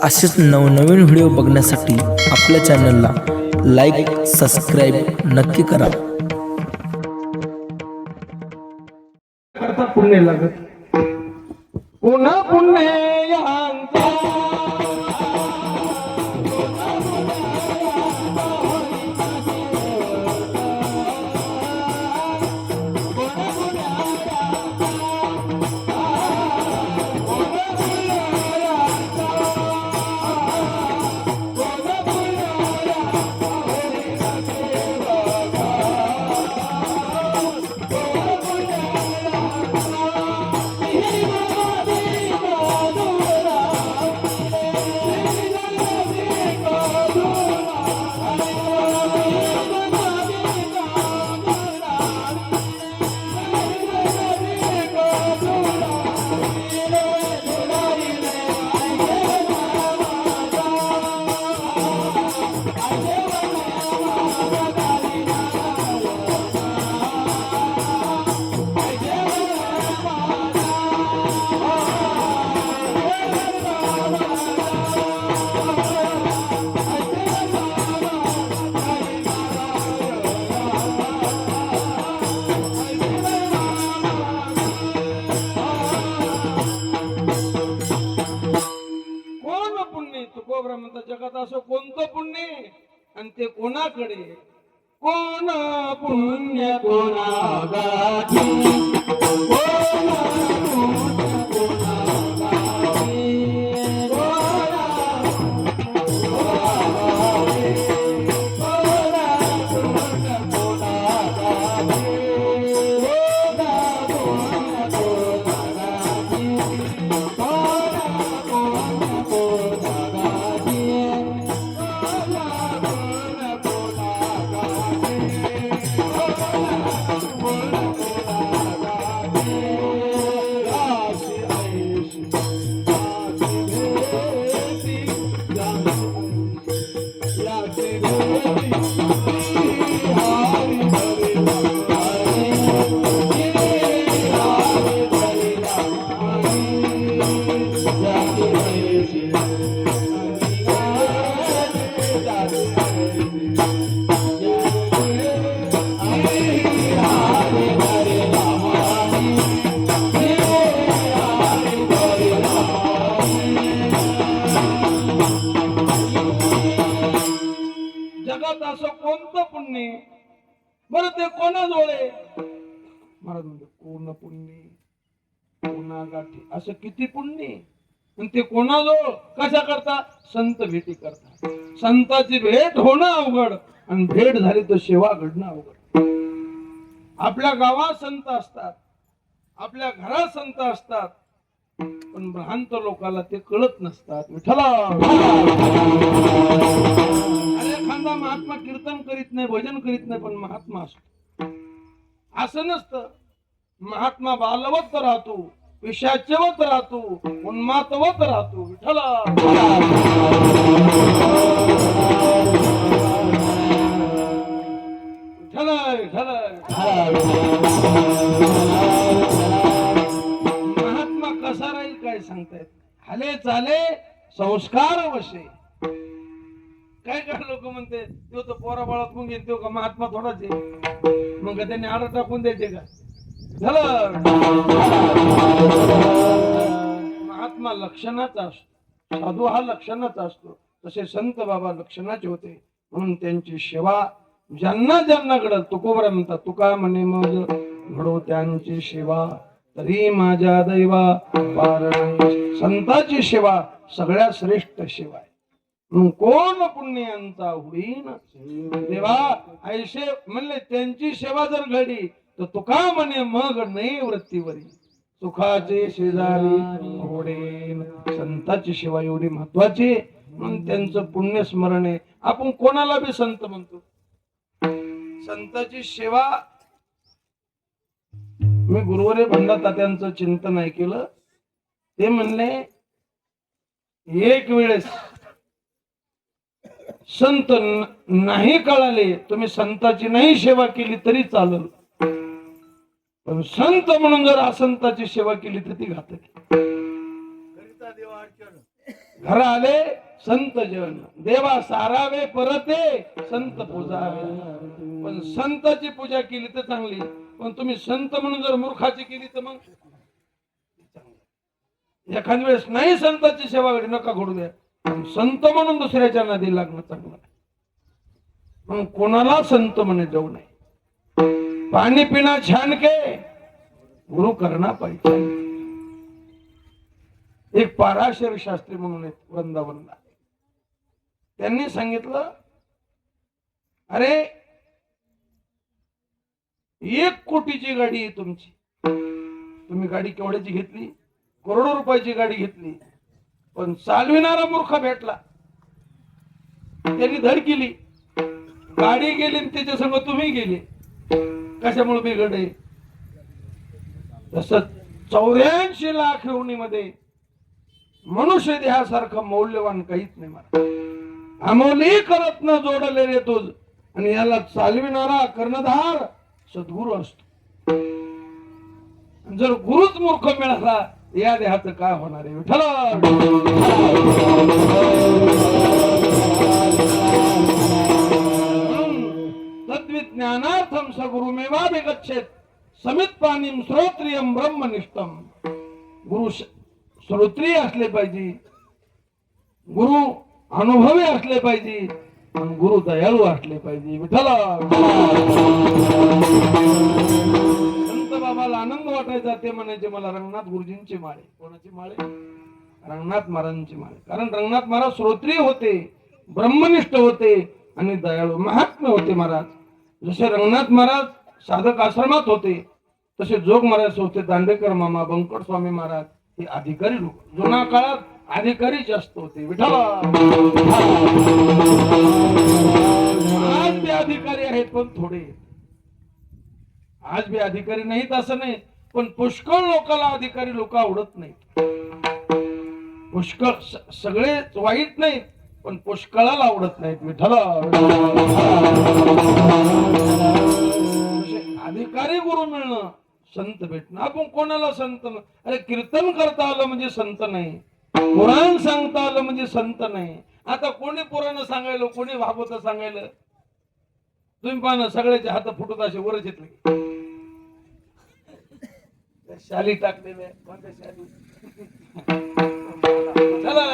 असेच नवनवीन व्हिडिओ बघण्यासाठी आपल्या चॅनलला लाईक सबस्क्राईब नक्की करा. करता पुण्य लागत पुन्हा पुण्य यांचा जगात असं कोणतं पुण्य आणि ते कोणाकडे कोण पुण्य कोणागाठी जगात असं कोणतं पुण्य बरं ते कोणाजवळ महाराज म्हणतो कोण पुण्य कोणागाठी असं किती पुण्य आणि ते कोणाजवळ कशा करता संत भेटी करता संताची भेट होणं अवघड आणि भेट झाली तर सेवा घडणं अवघड. आपल्या गावात संत असतात आपल्या घरात संत असतात पण भ्रांत लोकांना ते कळत नसतात. विठ्ठला अरे एखादा महात्मा कीर्तन करीत नाही भजन करीत नाही पण महात्मा असतो असं नसतं. महात्मा बालवत राहतो पिशाचवत राहतो उन्मातवत राहतो. विठ्ठला महात्मा कसा राहील काय सांगतायत. हाले चाले संस्कार वशे काय काय लोक म्हणते तो तो पोरा बाळात मग येतो का महात्मा थोडाच आहे मग त्यांनी आड टाकून द्यायचे का झालं. महात्मा लक्षणाचा असतो साधू हा लक्षणाचा असतो तसे संत बाबा लक्षणाचे होते म्हणून त्यांची सेवा ज्यांना ज्यांना घडल तुकोबरा म्हणतात तुका म्हणे मग घडो त्यांची सेवा तरी माझ्या दैवा पार नाही. संताची सेवा सगळ्यात श्रेष्ठ सेवा आहे. कोण पुण्यांचा होईन देवा ऐसे म्हणले त्यांची सेवा जर घडली तर तुका म्हणे मग नाही वृत्तीवरी सुखाचे शेजारी ओढेन. संताची सेवा एवढी महत्वाची म्हणून त्यांचं पुण्य स्मरण आहे. आपण कोणाला बी संत म्हणतो संताची सेवा. मी गुरुवरे भंडा तात्यांचं चिंतन ऐकलं ते म्हणले एक वेळेस संत नाही कळाले तुम्ही संताची नाही सेवा केली तरी चालेल पण संत म्हणून जर असंताची सेवा केली तर ती घातक. करिता देवा घर आले संत जन, देवा सारावे परते संत पूजावे. पण संताची पूजा केली तर चांगली, पण तुम्ही संत म्हणून जर मूर्खाची केली तर मग एखाद वेळेस नाही संताची सेवा वेळी नका घडू द्या. संत म्हणून दुसऱ्याच्या नादी लागणं चांगलं. मग कोणाला संत म्हणे जाऊ नये. पाणी पिना छान के गुरु करना पाहिजे. एक पाराशर शास्त्री म्हणून एक वृंदावनला, त्यांनी सांगितलं, अरे 1 कोटीची गाडी आहे तुमची, तुम्ही गाडी केवढ्याची घेतली? करोडो रुपयाची गाडी घेतली, पण चालविणारा मूर्ख भेटला, त्यांनी धड केली, गाडी गेली आणि त्याच्या संग तुम्ही गेले. कशामुळे बिघडे? तसं 84 लाख योनीमध्ये मनुष्य देहासारखं मौल्यवान काहीच नाही. मला अमोली करत न जोडले रे तुझ, आणि याला चालविणारा कर्णधार सद्गुरू असतो. जर गुरुच मूर्ख मिळाला, या देहाचं काय होणार आहे? विठ्ठल तद्विज्ञानार्थम सगुरुमेवा विगच्छेत समित पाणीम श्रोत्रियम ब्रह्मनिष्ठम. गुरु श्रोत्रिय असले पाहिजे, गुरु अनुभवी असले पाहिजे, आणि गुरु दयाळू असले पाहिजे. विठ्ठल संत बाबाला आनंद वाटायचा, ते म्हणायचे मला रंगनाथ गुरुजींची माळे. कोणाची माळे? रंगनाथ महाराजांची माळे. कारण रंगनाथ महाराज श्रोत्रिय होते, ब्रह्मनिष्ठ होते आणि दयाळू महात्मे होते. महाराज जसे रंगनाथ महाराज साधक आश्रमात होते, तसे जोग महाराज होते. दांडेकर मामा, बंकट स्वामी महाराज हे अधिकारी लोक. जुना काळात अधिकारी जास्त होते. विठ्ठल आज बी अधिकारी आहेत, पण थोडे. आज बी अधिकारी नाहीत असं नाही, पण पुष्कळ लोकांना अधिकारी लोक आवडत नाहीत. पुष्कळ सगळे वाईट नाहीत, पण पुष्कळाला आवडत नाहीत. विठ्ठल अधिकारी गुरु मिळणं, संत भेटणं. आपण कोणाला संत? अरे कीर्तन करता आलं म्हणजे संत नाही, पुराण सांगता आलं म्हणजे संत नाही. आता कोणी पुराण सांगायला, कोणी भागवत सांगायला, तुम्ही पाहा ना, सगळ्याचे हात फुटत असे वरच येतले. शाली टाकलेले, कोणत्या शाली? चला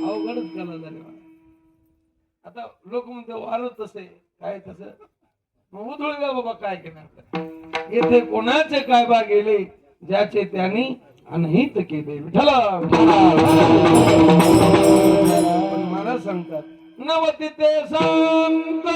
अवघडच कला झाले. आता लोक म्हणते वारत तसे काय तसं, मग उधळूया बाबा काय केलं. येथे कोणाचे काय बा गेले, ज्याचे त्यांनी अनहित केले. विठ्ठल मला सांगतात नवती ते संत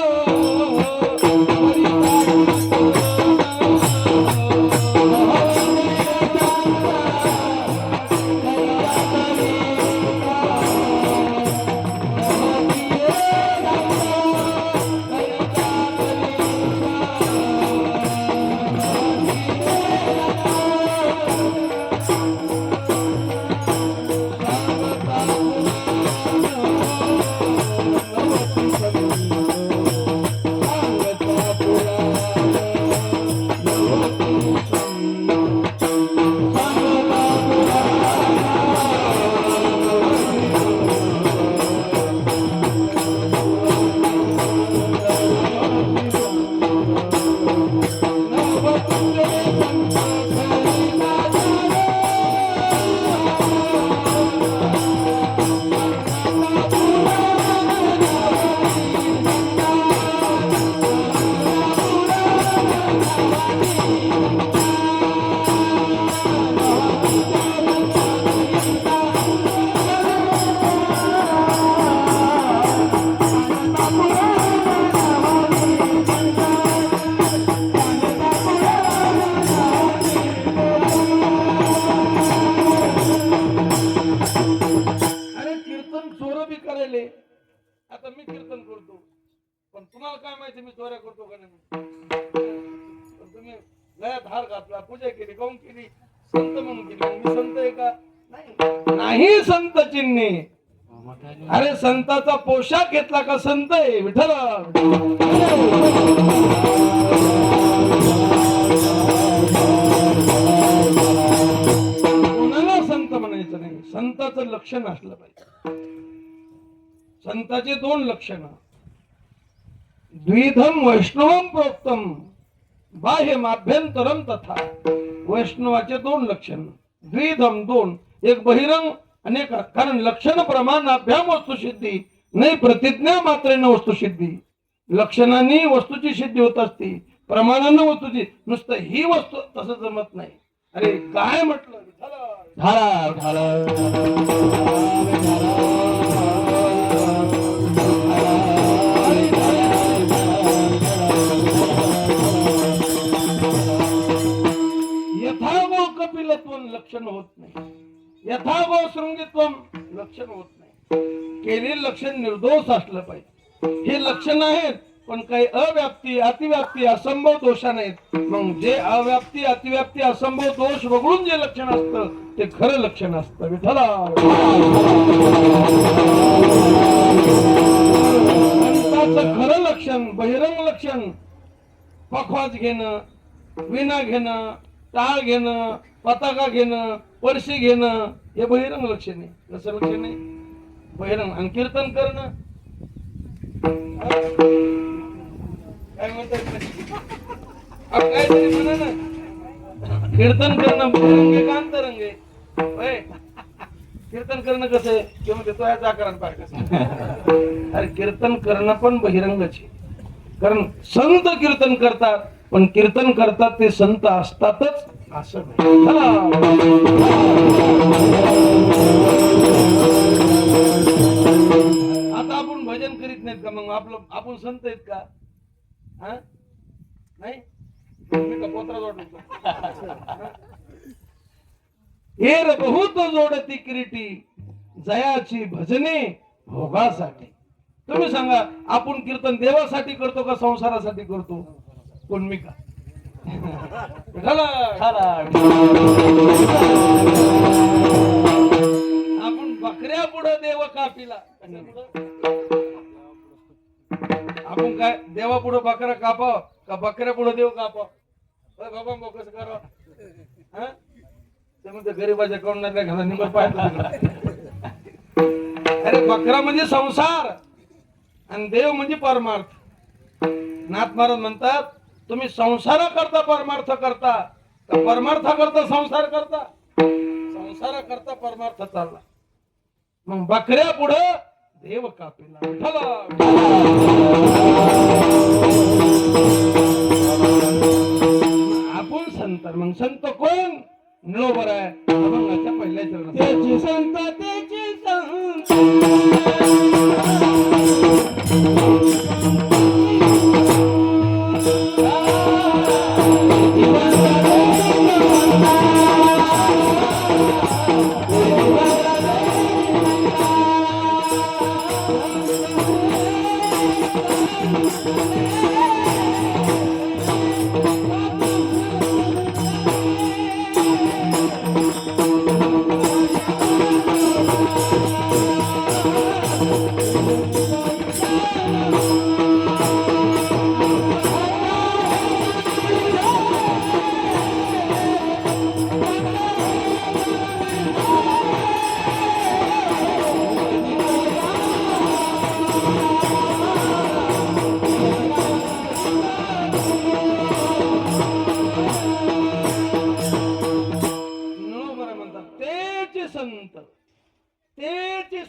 आता मी कीर्तन करतो, पण तुम्हाला काय माहिती मी चोऱ्या करतो का नाही? तुम्ही लयात हार घातला, पूजा केली, काऊन केली? संत म्हणून केली. मी संत आहे का? नाही संत चिन्हे. अरे संताचा पोशाख घेतला का संत आहे? विठ्ठल लक्षण असलं पाहिजे. संताचे 2 लक्षण. द्विधम वैष्णवम प्रोक्तम बाह्यम आभ्यंतरम तथा. वैष्णवाचे 2 लक्षण. द्विधम 2, एक बहिरंग आणि एक, कारण लक्षण प्रमाण अभ्याम वस्तुसिद्धी नाही प्रतिज्ञा मात्रेन वस्तुसिद्धी. लक्षणांनी वस्तूची सिद्धी होत असते, प्रमाणानं वस्तूची. नुसतं ही वस्तू तसं जमत नाही. अरे काय म्हटलं यथागो कपिलत्व लक्षण होत नाही, यथागो शृंगित्व लक्षण होत नाही. केलेलं लक्षण निर्दोष असलं पाहिजे. हे लक्षण आहेत, पण काही अव्याप्ती अतिव्याप्ती असंभव दोषा नाहीत. मग जे अव्याप्ती अतिव्याप्ती असंभव दोष वगळून जे लक्षण असतं ते खरं लक्षण असतं. विठ्ठला संताचं खरं लक्षण, बहिरंग लक्षण, पखवाज घेणं, विणा घेणं, टाळ घेणं, पताका घेणं, परशी घेणं, हे बहिरंग लक्षण आहे. कसं लक्षण आहे? बहिरंग. आणि कीर्तन करणं काय म्हणतात, काहीतरी म्हणा ना. कीर्तन करणं बहिरंग आहे का अंतरंग आहे? कीर्तन करणं कसं आहे? ते म्हणते तो याचा आकारात पाहिजे. अरे कीर्तन करणं पण बहिरंगच आहे. कारण संत कीर्तन करतात, पण कीर्तन करतात ते संत असतातच असं नाही. आता आपण भजन करीत नाहीत का? मग आपण संत आहेत का? नाही. मी का पोत्रा जोडतो? हेर बहुत जोडती किरीटी जयाची भजने भोगासाठी. तुम्ही सांगा, आपण कीर्तन देवासाठी करतो का संसारासाठी करतो? कोण? मी का? आपण बकऱ्या पुढे देव कापिला. आपण काय देवा पुढे बकरा कापाव का बकऱ्या पुढे देव कापाव? बाबा मग कसं करावं? ते म्हणते गरीबाच्या कोणाला घाला निघत पाहिजे. अरे बकरा म्हणजे संसार आणि देव म्हणजे परमार्थ. नाथ महाराज म्हणतात, तुम्ही संसारा करता परमार्थ करता का परमार्थ करता संसार करता? संसार करता परमार्थ चालला. मग बकऱ्या पुढे देव कापिला. आपण संत. मग संत कोण? बरोबर आहे. अभंगाच्या पहिल्या चरणात त्याची संत त्याची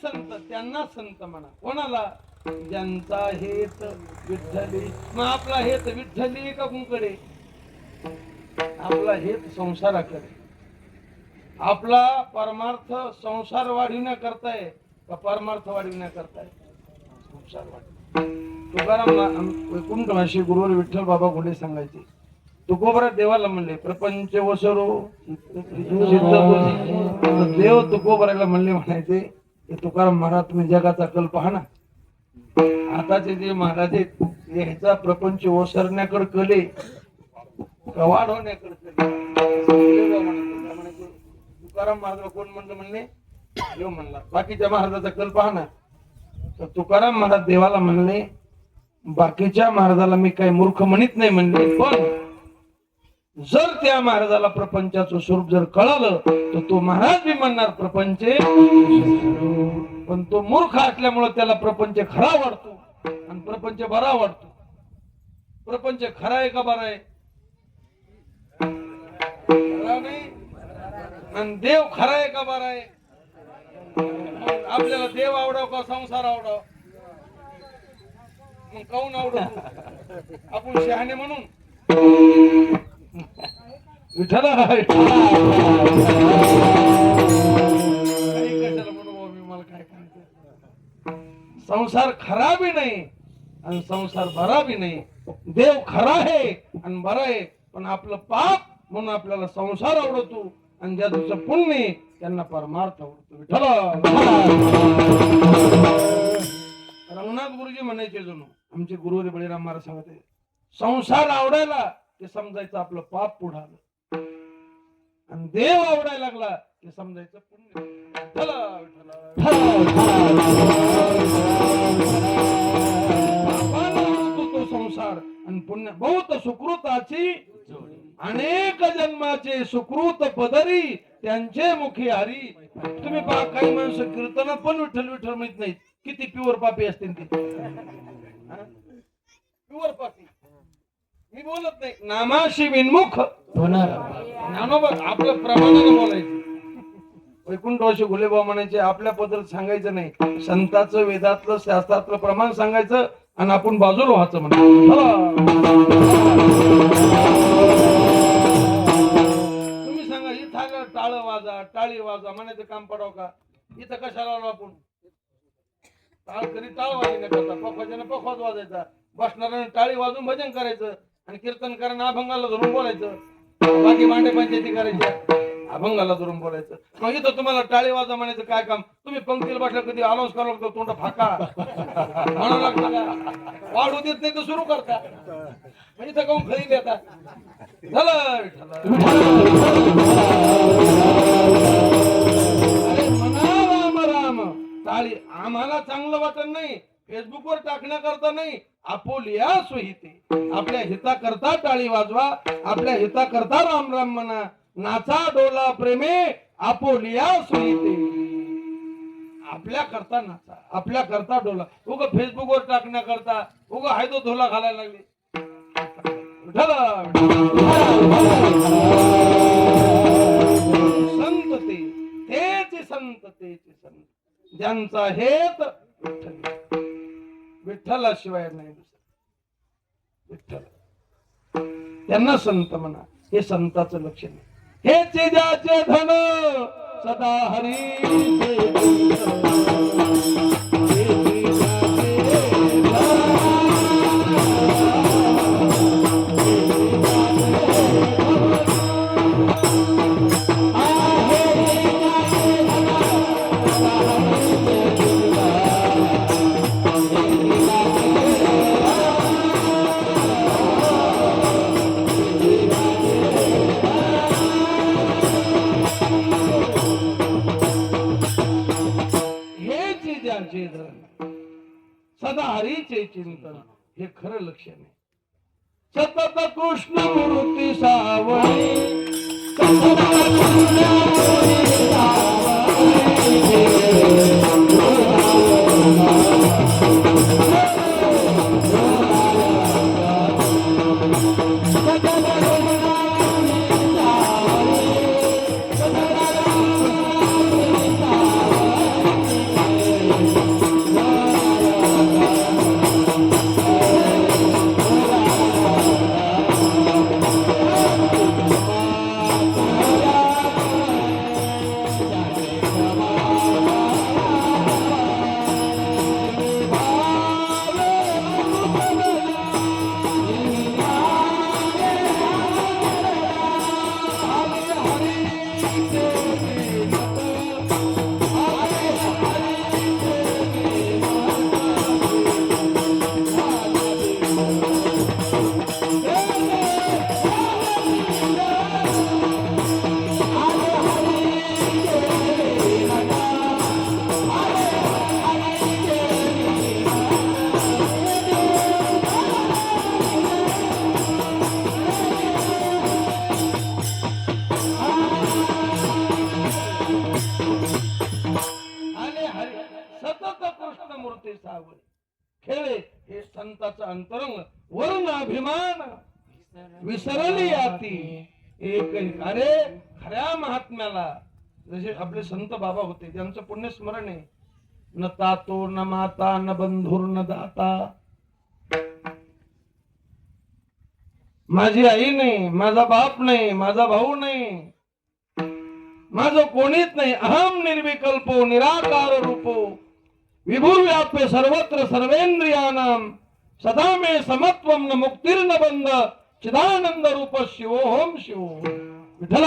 संत त्यांना संत म्हणा. कोणाला? ज्यांचा हेत विठ्ठली. मग आपला हेत विठ्ठली का कुंकडे? आपला हेत संसाराकडे. आपला परमार्थ संसार वाढविण्याकरताय का परमार्थ वाढविण्याकरताय? संसार वाढ. तुकाराम वैकुंठवासी गुरुवर विठ्ठल बाबा घोडे सांगायचे, तुकोबरा देवाला म्हणले प्रपंच वसरो देव तुकोबराला म्हणले म्हणायचे, तुकाराम महाराज तुम्ही जगाचा कल पहा ना. आताचे जे महाराज आहेत ह्याचा प्रपंच ओसरण्याकडे कले का वाढवण्याकडे कले. तुकाराम महाराज कोण म्हणलं? म्हणले देव म्हणला. बाकीच्या महाराजाचा कल पहा ना. तर तुकाराम महाराज देवाला म्हणले, बाकीच्या महाराजाला मी काही मूर्ख म्हणत नाही म्हणले, पण जर त्या महाराजाला प्रपंचाचं स्वरूप जर कळालं तर तो महाराज बी म्हणणार प्रपंचे, पण तो मूर्ख असल्यामुळे त्याला प्रपंच खरा वाटतो आणि प्रपंच बरा वाटतो. प्रपंच खरा आहे का बरा आहे? खरा नाही. आणि देव खरा आहे का बरा आहे? आपल्याला देव आवडाव का संसार आवडाव? मग काऊन आवडतो? आपण शहाणे म्हणून. विठ्ठला काही कशाला म्हणू मी, मला काय करायचं? संसार खरा बी नाही आणि संसार बरा बी नाही. देव खरा आहे आणि बरा आहे, पण आपलं पाप म्हणून आपल्याला संसार आवडतो आणि ज्या तुझं पुण्य आहे, त्यांना परमार्थ आवडतो. विठ्ठला रंगनाथ गुरुजी म्हणायचे जणू, आमचे गुरुवारी बळीराम महाराज सांगते, संसार आवडायला ते समजायचं आपलं पाप पुढं आलं आणि देव आवडायला लागला ते समजायचं पुण्य. विठ्ठला पापाला आवडतो तो संसार आणि पुण्य बहुत सुकृताची अनेक जन्माचे सुकृत पदरी त्यांचे मुखी हरी. तुम्ही पहा काही माणसं कीर्तनात पण विठ्ठल विठ्ठल म्हणत नाहीत, किती प्युअर पापी असतील ते. प्युअर पापी मी बोलत नाही, नामाशी विनमुख होणार. आपलं प्रमाणाने बोलायचं. वैकुंठवासी घुलेबा म्हणायचे आपल्या पद्धत सांगायचं नाही, संताचं वेदातलं शास्त्रातलं प्रमाण सांगायचं आणि आपण बाजूला व्हायचं म्हणायचं. तुम्ही सांगा इथं टाळ वाजा टाळी वाजा म्हणायचं काम पडाव का? इथं कशाला आलो आपण? टाळ कधी टाळ वाजवण्या करता, पखवाजाने पखवाज वाजायचा, बसणाऱ्याने टाळी वाजून भजन करायचं आणि कीर्तनकारांना अभंगाला धरून बोलायचं, बाकी मांडे पंचायती करायच्या, अभंगाला धरून बोलायचं. मग इथं तुम्हाला टाळी वाजा म्हणायचं काय काम? तुम्ही पंक्तीला बसल्या कधी अनाऊन्स करावं लागतो, तोंड फाका म्हणा लागता, वाढू देत नाही तर सुरू करता. मग इथं काऊन खरी देता? झालं अरे म्हणा राम राम. टाळी आम्हाला चांगलं वाटत नाही, फेसबुकवर टाकण्याकरता नाही, आपोलिया सोहिते. आपल्या हिताकरता टाळी वाजवा, आपल्या हिताकरता राम राम म्हणा, नाचा डोला प्रेमे आपोलिया सोहिते. आपल्या करता नाचा, आपल्या करता डोला. उग फेसबुकवर टाकण्याकरता उग हायदो धोला घालायला लागले. संत तेच संत, तेच संत ज्यांचा हेत विठ्ठल, विठ्ठलाशिवाय नाही दुसरं. विठ्ठल त्यांना संत म्हणा. हे संताचं लक्षण आहे. हेचे ज्याचे धन सदा हरी सदा हरीचे चिंतन, हे खरं लक्षण आहे. सतत कृष्ण मूर्ती सावळी, ठेवे हे संताचं अंतरंग. वरून अभिमान विसरली याती एक एक. अरे खऱ्या महात्म्याला जसे आपले संत बाबा होते ज्यांचं पुण्य स्मरण आहे, न तातो न माता न बंधुर न दाता. माझी आई नाही, माझा बाप नाही, माझा भाऊ नाही, माझं कोणीच नाही. अहम निर्विकल्पो निराकार रूपो विभुर्व्याप्य सर्वत्र सर्वेंद्रियाणाम सदा मे समत्वम न मुक्तिर्न बंध चिदानंद रूप शिवोहम शिवो. विठ्ठल